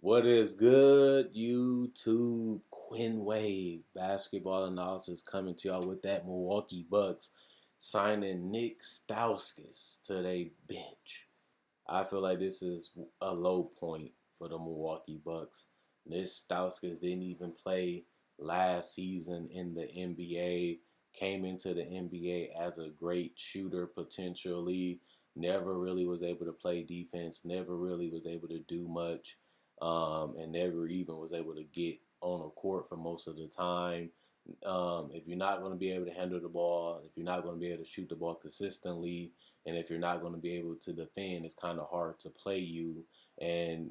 What is good, YouTube? Quinn Wade basketball analysis coming to y'all with that Milwaukee Bucks signing Nik Stauskas to their bench. I feel like this is a low point for the Milwaukee Bucks. Nik Stauskas didn't even play last season in the NBA. Came into the NBA as a great shooter potentially. Never really was able to play defense. Never really was able to do much and never even was able to get on a court for most of the time. If you're not going to be able to handle the ball, if you're not going to be able to shoot the ball consistently, and if you're not going to be able to defend, it's kind of hard to play you. And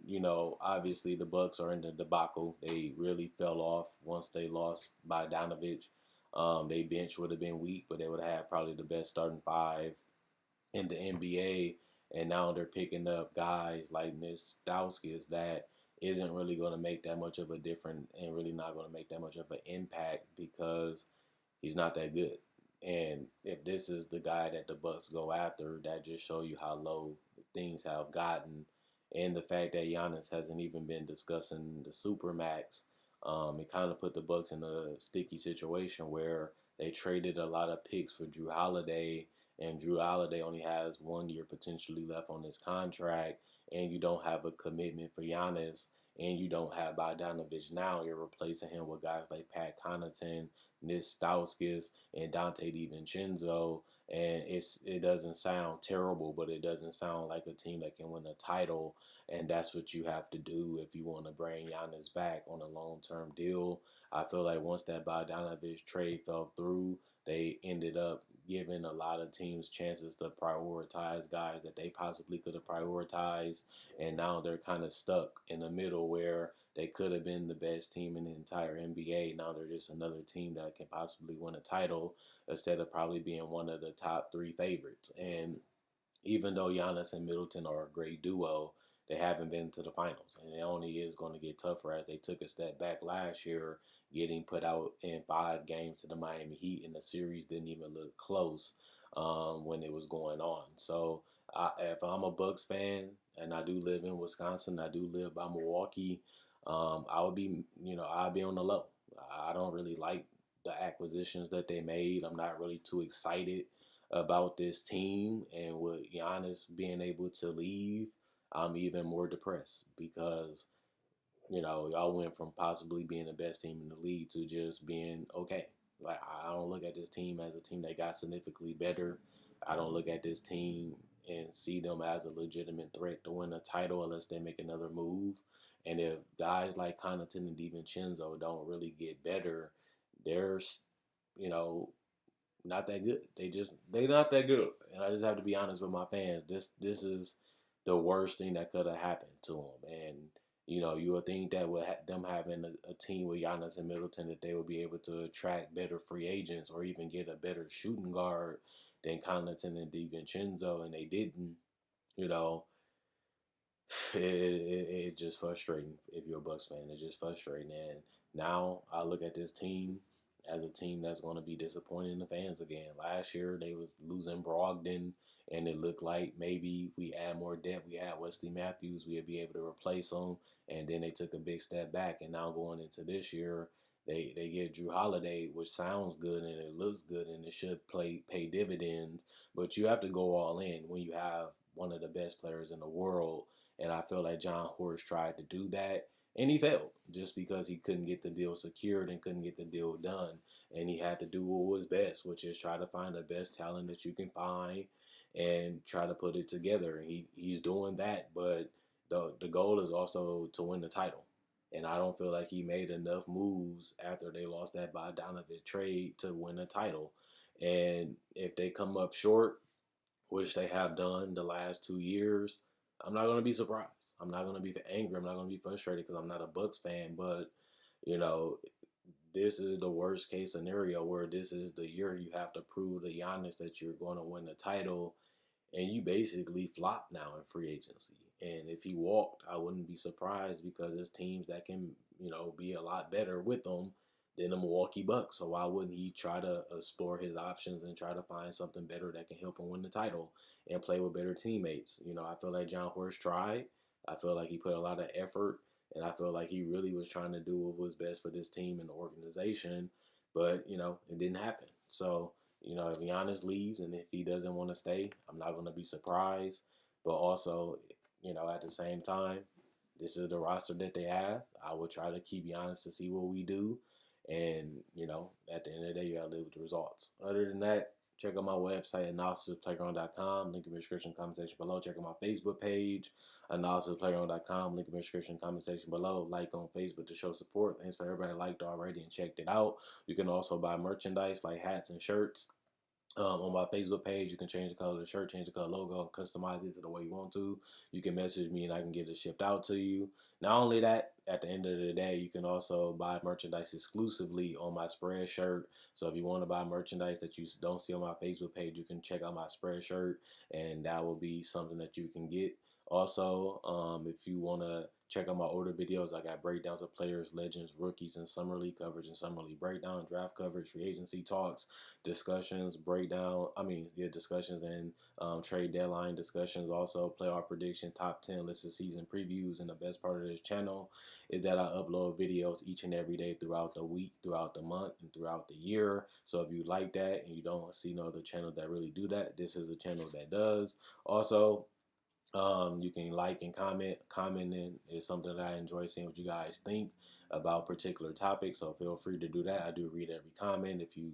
obviously the Bucks are in the debacle. They really fell off once they lost by Donovich. They bench would have been weak, but they would have had probably the best starting five in the NBA, and now they're picking up guys like Nik Stauskas that isn't really going to make that much of a difference and really not going to make that much of an impact because he's not that good. And if this is the guy that the Bucks go after, that just show you how low things have gotten, and the fact that Giannis hasn't even been discussing the supermax. It kind of put the Bucks in a sticky situation where they traded a lot of picks for Drew Holiday, and Drew Holiday only has 1 year potentially left on his contract, and you don't have a commitment for Giannis, and you don't have Bogdanovich now. You're replacing him with guys like Pat Connaughton, Nik Stauskas, and Dante DiVincenzo, and it doesn't sound terrible, but it doesn't sound like a team that can win a title, and that's what you have to do if you want to bring Giannis back on a long-term deal. I feel like once that Bogdanovich trade fell through, they ended up giving a lot of teams chances to prioritize guys that they possibly could have prioritized, and now they're kind of stuck in the middle where they could have been the best team in the entire NBA. Now they're just another team that can possibly win a title instead of probably being one of the top three favorites. And even though Giannis and Middleton are a great duo, they haven't been to the finals. And it only is going to get tougher as they took a step back last year, getting put out in 5 games to the Miami Heat, and the series didn't even look close when it was going on. So if I'm a Bucks fan and I do live in Wisconsin, I do live by Milwaukee, I would be, I'd be on the low. I don't really like the acquisitions that they made. I'm not really too excited about this team, and with Giannis being able to leave, I'm even more depressed because y'all went from possibly being the best team in the league to just being okay. Like, I don't look at this team as a team that got significantly better. I don't look at this team and see them as a legitimate threat to win a title unless they make another move. And if guys like Connaughton and DiVincenzo don't really get better, they're you know not that good. They not that good. And I just have to be honest with my fans. This is the worst thing that could have happened to them. And you would think that with them having a team with Giannis and Middleton, that they would be able to attract better free agents or even get a better shooting guard than Connaughton and DiVincenzo, and they didn't. You know, it's just frustrating if you're a Bucks fan. It's just frustrating. And now I look at this team as a team that's going to be disappointing the fans again. Last year they was losing Brogdon, and it looked like maybe we add more depth. We had Wesley Matthews, we'd be able to replace him. And then they took a big step back. And now going into this year, they get Drew Holiday, which sounds good and it looks good and it should pay dividends. But you have to go all in when you have one of the best players in the world, and I feel like John Horst tried to do that, and he failed just because he couldn't get the deal secured and couldn't get the deal done. And he had to do what was best, which is try to find the best talent that you can find and try to put it together. And he's doing that, but the goal is also to win the title. And I don't feel like he made enough moves after they lost that Bogdanovich trade to win a title. And if they come up short, which they have done the last 2 years, I'm not going to be surprised. I'm not going to be angry. I'm not going to be frustrated because I'm not a Bucks fan. But you know, this is the worst case scenario where this is the year you have to prove to Giannis that you're going to win the title, and you basically flop now in free agency. And if he walked, I wouldn't be surprised because there's teams that can, be a lot better with him than the Milwaukee Bucks. So why wouldn't he try to explore his options and try to find something better that can help him win the title and play with better teammates? I feel like John Horst tried. I feel like he put a lot of effort And I feel like he really was trying to do what was best for this team and the organization, but it didn't happen. So if Giannis leaves and if he doesn't want to stay, I'm not going to be surprised. But also, at the same time, this is the roster that they have. I will try to keep Giannis to see what we do. And, at the end of the day, you got to live with the results. Other than that, check out my website, analysisplayground.com. Link in the description, comment section below. Check out my Facebook page, analysisplayground.com. Link in the description, comment section below. Like on Facebook to show support. Thanks for everybody liked already and checked it out. You can also buy merchandise like hats and shirts. On my Facebook page, you can change the color of the shirt, change the color logo, customize it to the way you want to. You can message me and I can get it shipped out to you. Not only that, at the end of the day, you can also buy merchandise exclusively on my Spreadshirt. So if you want to buy merchandise that you don't see on my Facebook page, you can check out my Spreadshirt, and that will be something that you can get. Also, if you want to check out my older videos, I got breakdowns of players, legends, rookies, and summer league coverage and summer league breakdown, draft coverage, free agency talks, discussions, discussions and trade deadline discussions. Also, playoff prediction, top 10 list of season previews. And the best part of this channel is that I upload videos each and every day throughout the week, throughout the month, and throughout the year. So if you like that and you don't see no other channel that really do that, this is a channel that does. Also, you can like and comment. Commenting is something that I enjoy seeing what you guys think about particular topics. So feel free to do that. I do read every comment if you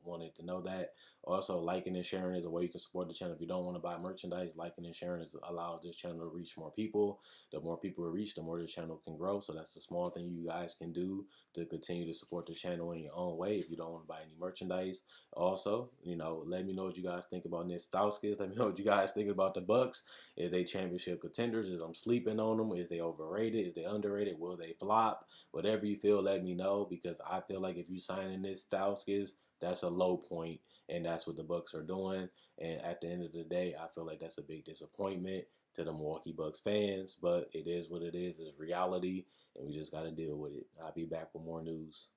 wanted to know that. Also, liking and sharing is a way you can support the channel. If you don't want to buy merchandise, liking and sharing allows this channel to reach more people. The more people we reach, the more the channel can grow. So that's a small thing you guys can do to continue to support the channel in your own way if you don't want to buy any merchandise. Also, let me know what you guys think about Nik Stauskas. Let me know what you guys think about the Bucks. Is they championship contenders? Is I'm sleeping on them? Is they overrated? Is they underrated? Will they flop? Whatever you feel, let me know, because I feel like if you sign in Nik Stauskas, that's a low point, and that's what the Bucks are doing. And at the end of the day, I feel like that's a big disappointment to the Milwaukee Bucks fans, but it is what it is. It's reality, and we just got to deal with it. I'll be back with more news.